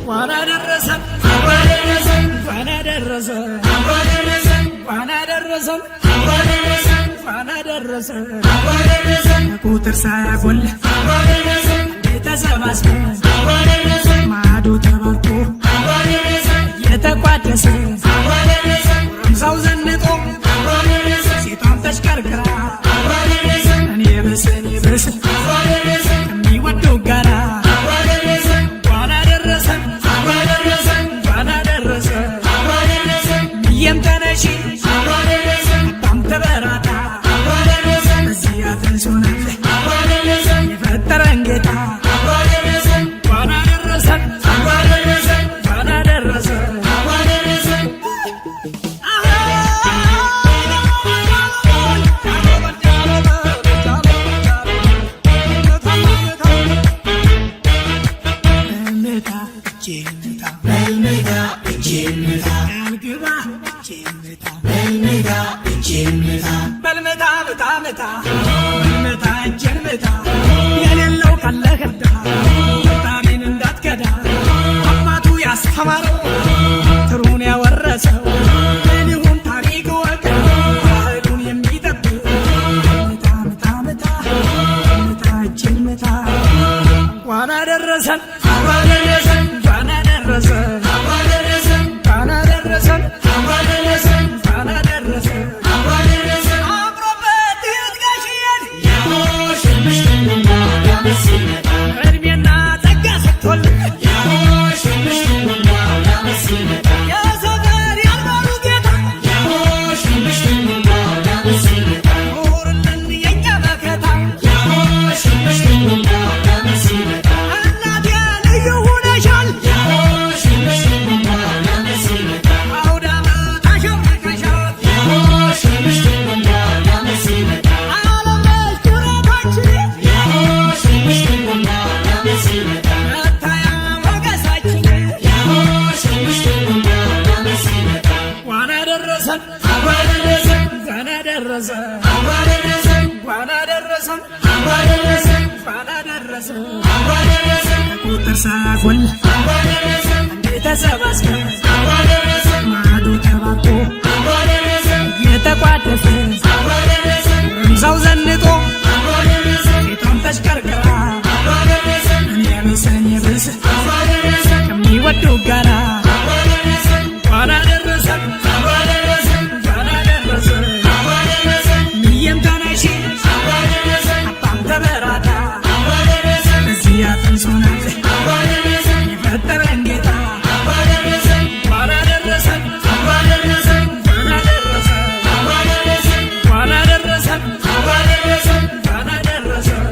እንኳን አደረሰን እንኳን አደረሰን እንኳን አደረሰን እንኳን አደረሰን ቁጥር ሳያጎል ተሰባስበን ማዕዱ ተባርኮ የተቋደሰ ጎረምሳው ዘንጦ ሴቷም ተሽከርክራ እኔ ብስ ከሚወደው ጋራ እንኳን አደረሰን እንኳን አደረሰን ብዬም ተነሺ በጣም ተበራታ በዚህ አትንሶናል የፈጠረን ጌታ እንኳን አደረሰን እንኳን አደረሰን የሌለው ካለ ከዳ ፈጣሪን እንዳትከዳ አባቱ ያስተማረው ትሩን ያወረሰው ሊሁን ታሪክ ወቅ ባህሉን የሚጠብቅ እንኳን አደረሰን እንኳን አደረሰን እንኳን አደረሰን እንኳን አደረሰን እድሜና ጸጋ ሰጥቶልን የሰፈር ያልባሉ ጌታ ኑርልን የኛ መከታ እናቴ ልዩ ሁነሻል አውደ ዓመት አሸብርቀሻል ቁጥር ሳያጎል ተሰባስበን ማዕዱ ተባርኮ የተቋደሰ ጎረምሳው ዘንጦ ሴቷም ተሽከርክራ እኔ ብስ ከሚወደው ጋራ እንኳን አደረሰን እንኳን አደረሰን ብዬም ተነሺ በጣም ተበራታ በዚህ አትንሶናል የፈጠረን ጌታ እንኳን አደረሰን እንኳን አደረሰን እንኳን አደረሰን እንኳን አደረሰን እንኳን አደረሰን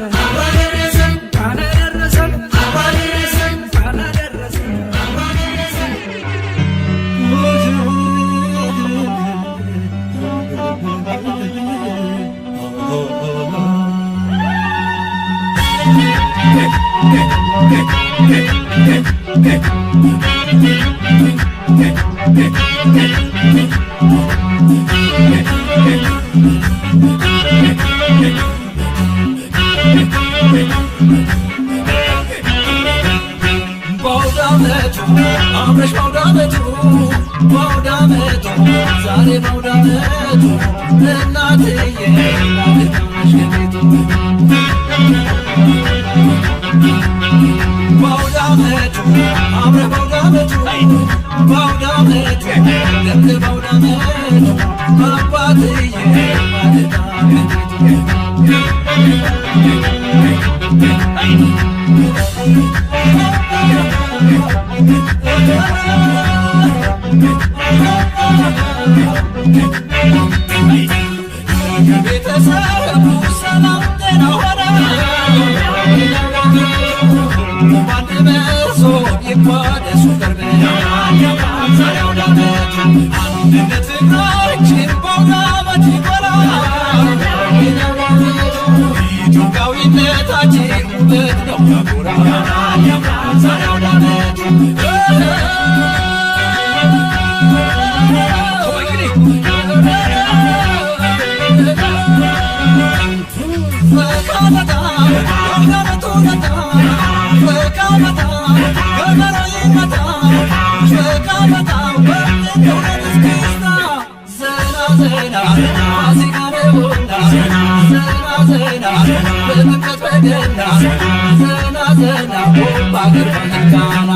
ዛሬ በውዳመቱ እናትዬ በውዳመቱ አምረ በውዳመቱ በውዳመቱ ልክ በውዳመቱ አባትዬ ቤተሰቡ ሰላም ጤና ሆነ ባንድ በርሶ ይባደሱ ቅርብ ዛሬው ዳመቱ አንድነት ፍቅራችን በውዳመት ይበራል ኢትዮጵያዊነታችን ውበት ነው ያኮራል ዛሬው ዳመቱ Mata, ገና ዘና ዘና በአገር ፈነጋና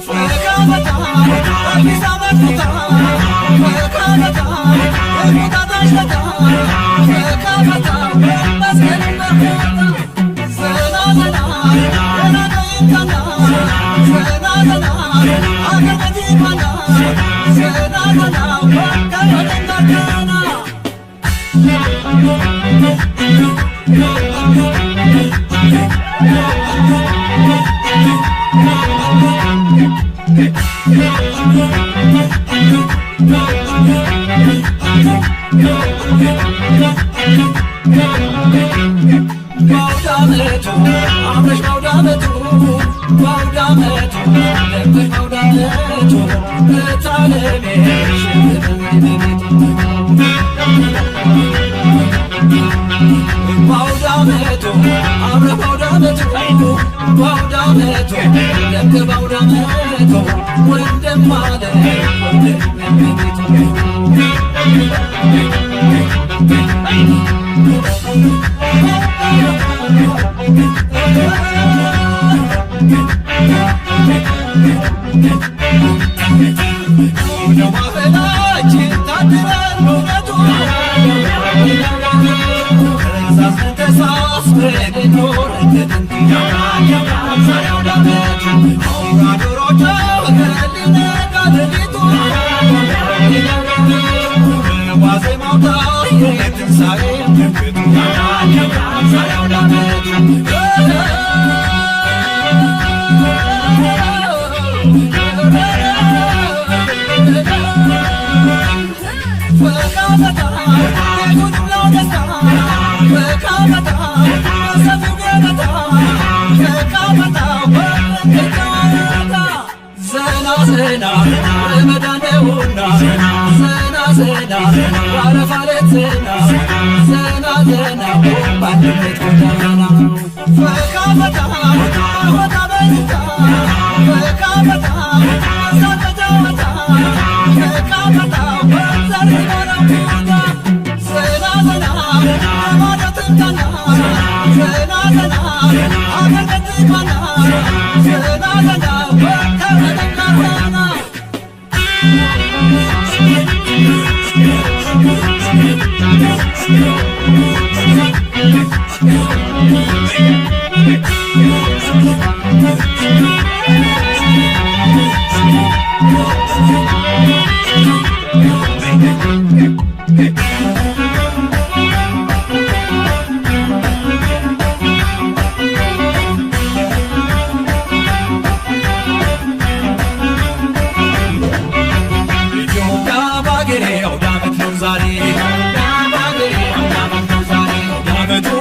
ፈካ ፈታ አዲስ ዓመት ፈታ ፈካ ፈታ የቁጣጣሽ ፈታ ፈካ ፈታ መስቀል በፈታ ዘና ዘና ገና ቀይምታና ዘና ዘና አገር በቲማና ዘና ዘና ከወደንዳርጋና ባውዳመቱ አምረሽ ባውዳመቱ ባውዳመቱ ለብሽ ባውዳመቱ በታለሜሽ ባውዳመቱ አምረ ባውዳመቱ ባውዳመቱ ለብ ባውዳመቱ ወንድም አለ ማህላችን ታድረን በእውነቱ ተሳስበን ኖር እንደጥንቱ ዛሬ አውዳመቱ አውራ ዶሮች ከሊነጋ ሌሊቱ ዋዜማው ታየ የትንሣኤ ምልክቱ ዛሬ አውዳመቱ ፈካ ፈታ የጉድላው ደስታ ፈካ ፈታ በሰፊው ገበታ ፈካ ፈታ ወንድታታ ዘና ዘና ረመዳን ነውና ዘና ዘና ባረፋ ሌት ዘና ዘና ዘና ባንድነት ጎዳና ፈካ ፈታ ወጣ በይታ ፈካ ፈታ ሳት በጨዋታ ፈካ ፈታ ወንዘር ሲሞላሙታ ዘና ዘና ለማለት እንታና ዘና ዘና አገር ገጥማና ዘና ዘና ወከረደናና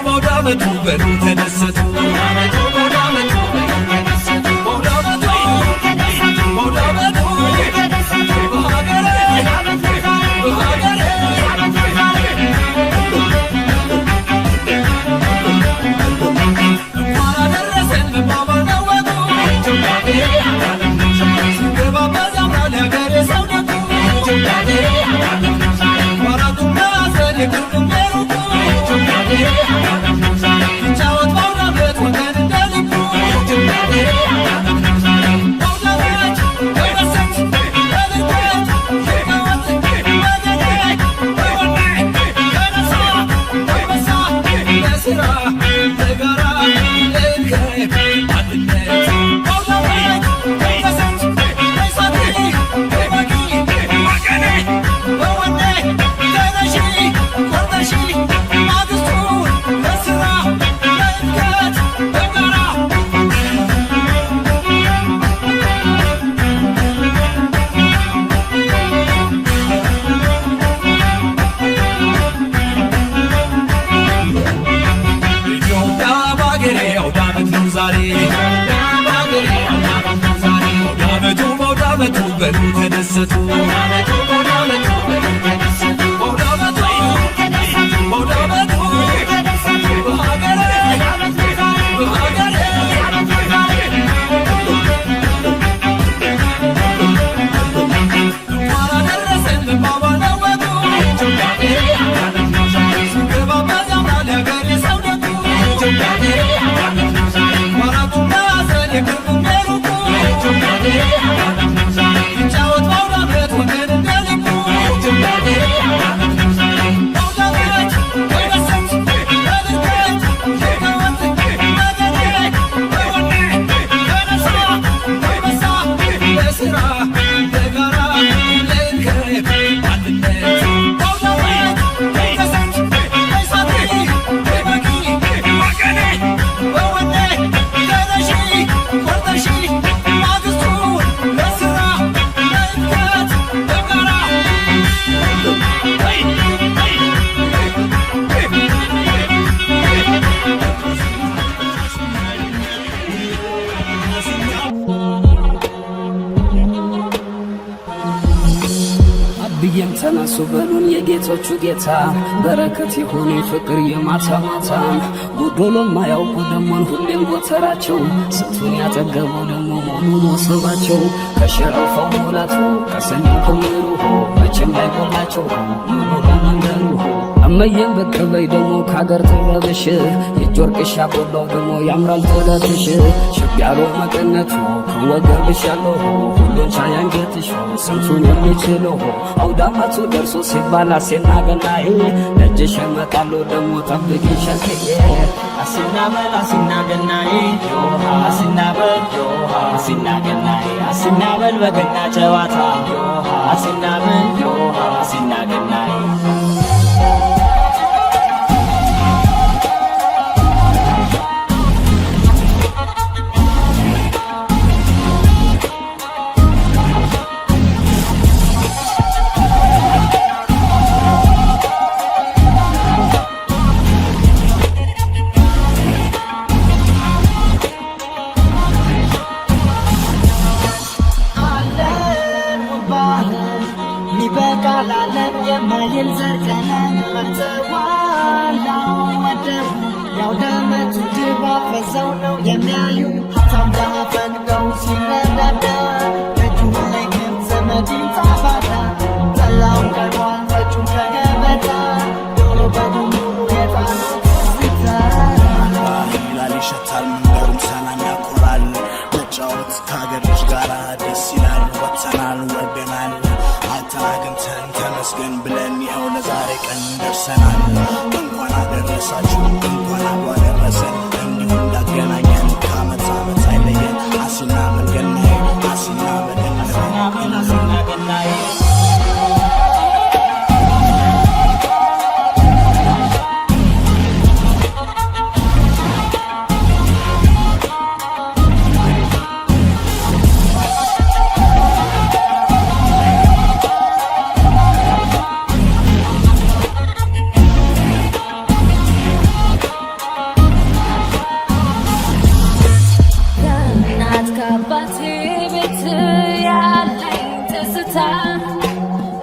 በአውዳመቱ በሉ ተደሰቱ በአውዳመቱ በሉ ተደሰቱ Yeah. ብዬም ተነሱ በሉን የጌቶቹ ጌታ በረከት የሆነ ፍቅር የማታ ማታ ጎዶሎ ማያውቁ ደሞን ሁሌም ጎተራቸው ስንቱን ያጠገቡ ደሞ ሙሉ ሞሰባቸው ከሸረፈው ሙላቱ ከሰኞው ክምሩ መቼም አይቆላቸው ሙሉ ለመንገሩ እመዬም በቅበይ ደሞ ካገር ተረብሽ የእጅ ወርቅሽ ያቆላው ደሞ ያምራል ጥለትሽ ሽብ ያለው መቀነቱ ከወገብሽ ያለው ሁሉን ቻይ አንገትሽ ስንቱን የሚችለው አውዳመቱ ደርሶ ሲባል አሴና ገናዬ ደጅሽ እመጣለሁ ደሞ ጠብቂ ሸክዬ አሲና በል አሲና ገናዬ አሲና በል አሲና ገናዬ አሲና በል በገና ጨዋታ አሲና በል አሲና ገናዬ ይበቃላለን የማይል ዘርቀናን መርተዋላው ወደቡ ያውደመቱ ድባብ ፈዘው ነው የሚያዩ ሀብታም ደሃ ፈንቀው ሲረዳዳ እጁ ላይ ግን ዘመድ ይጣፋዳ ጠላውን ቀርቧል ጠጁን ከገበታ ዶሮ በዱሩ የጣኑት ስታ ይላል ይሸታል መንገሩም ሰላም ያኮራል መጫወት ከሀገር ልጅ ጋር ደስ ይላል ወጥተናል ወደናል አግኝተን ተመስገን ብለን ይኸው ለዛሬ ቀን ደርሰናል። እንኳን አደረሳችሁ እንኳን አብሮ አደረሰን እንዲሁ እንዳገናኘን ከዓመት ዓመት አይለየን አሲና መገናዬ አሲና ገናዬ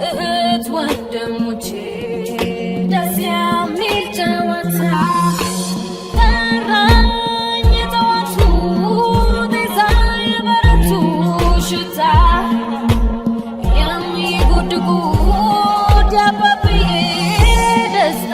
እህት ወንድሞቼ ደስ የሚል ጨዋታ ጠራኝ የጠዋቱ ጤዛ የበረቱ ሽታ የሚጎድጉድ ያባብዬ ደስታ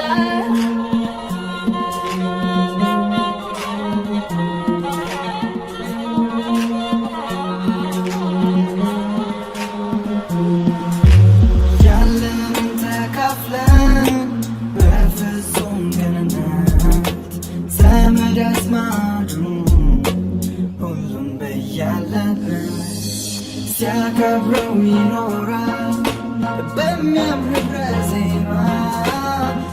ሲያከብረው ይኖራል በሚያምር ዜማ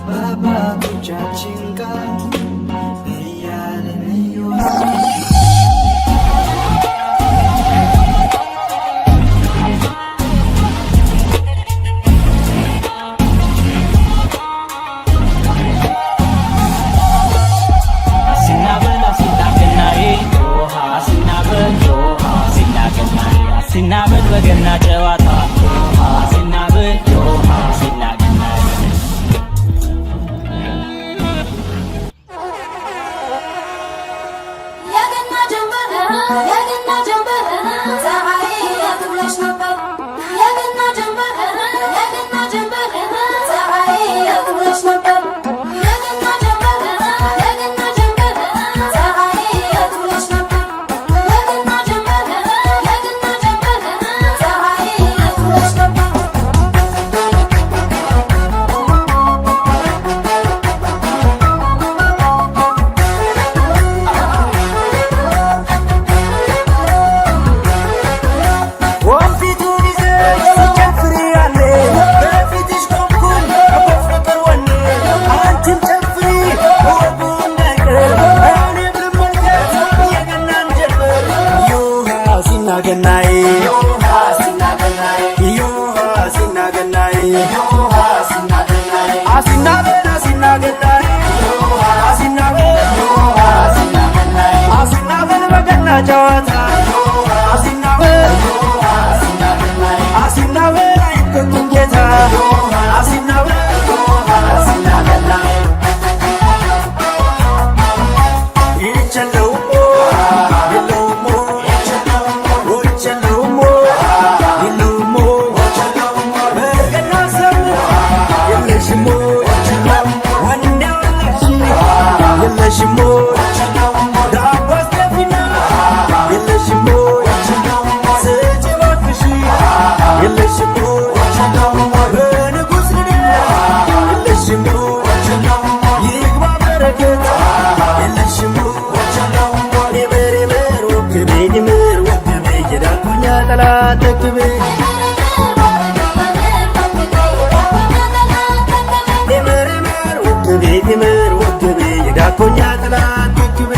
በአባቶቻችን ቃል እያለን ሲናበል በገና ጨዋታ ሲናበል ሲናገናኝ የገና ጀንበር ፀሐይ ያትብለሽ ነበር የገና ጀንበር ፀሐይ ያትብለሽ ነበር የገና ጀንበር ተክቤ ይመር ወግቤ የዳኮኛ ጥላት ተክቤ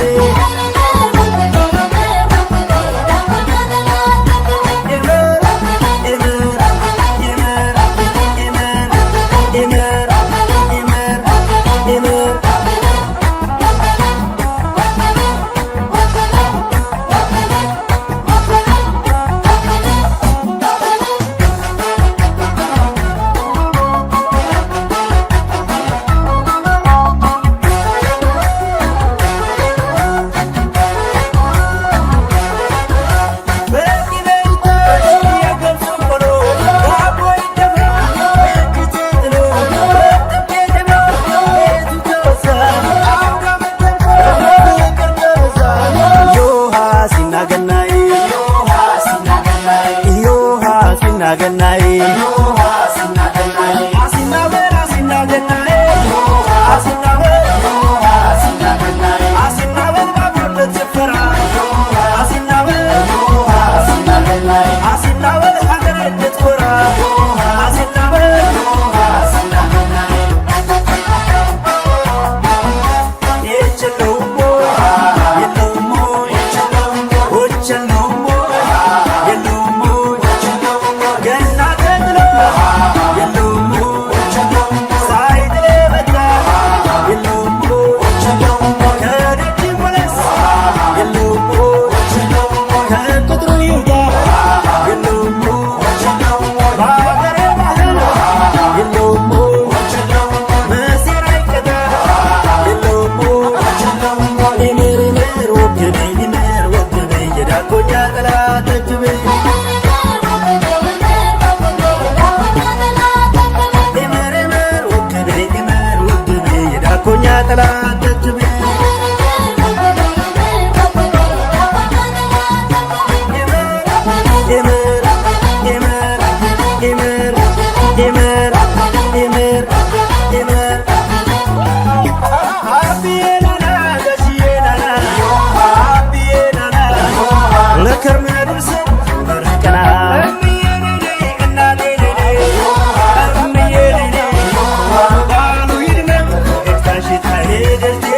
Hey,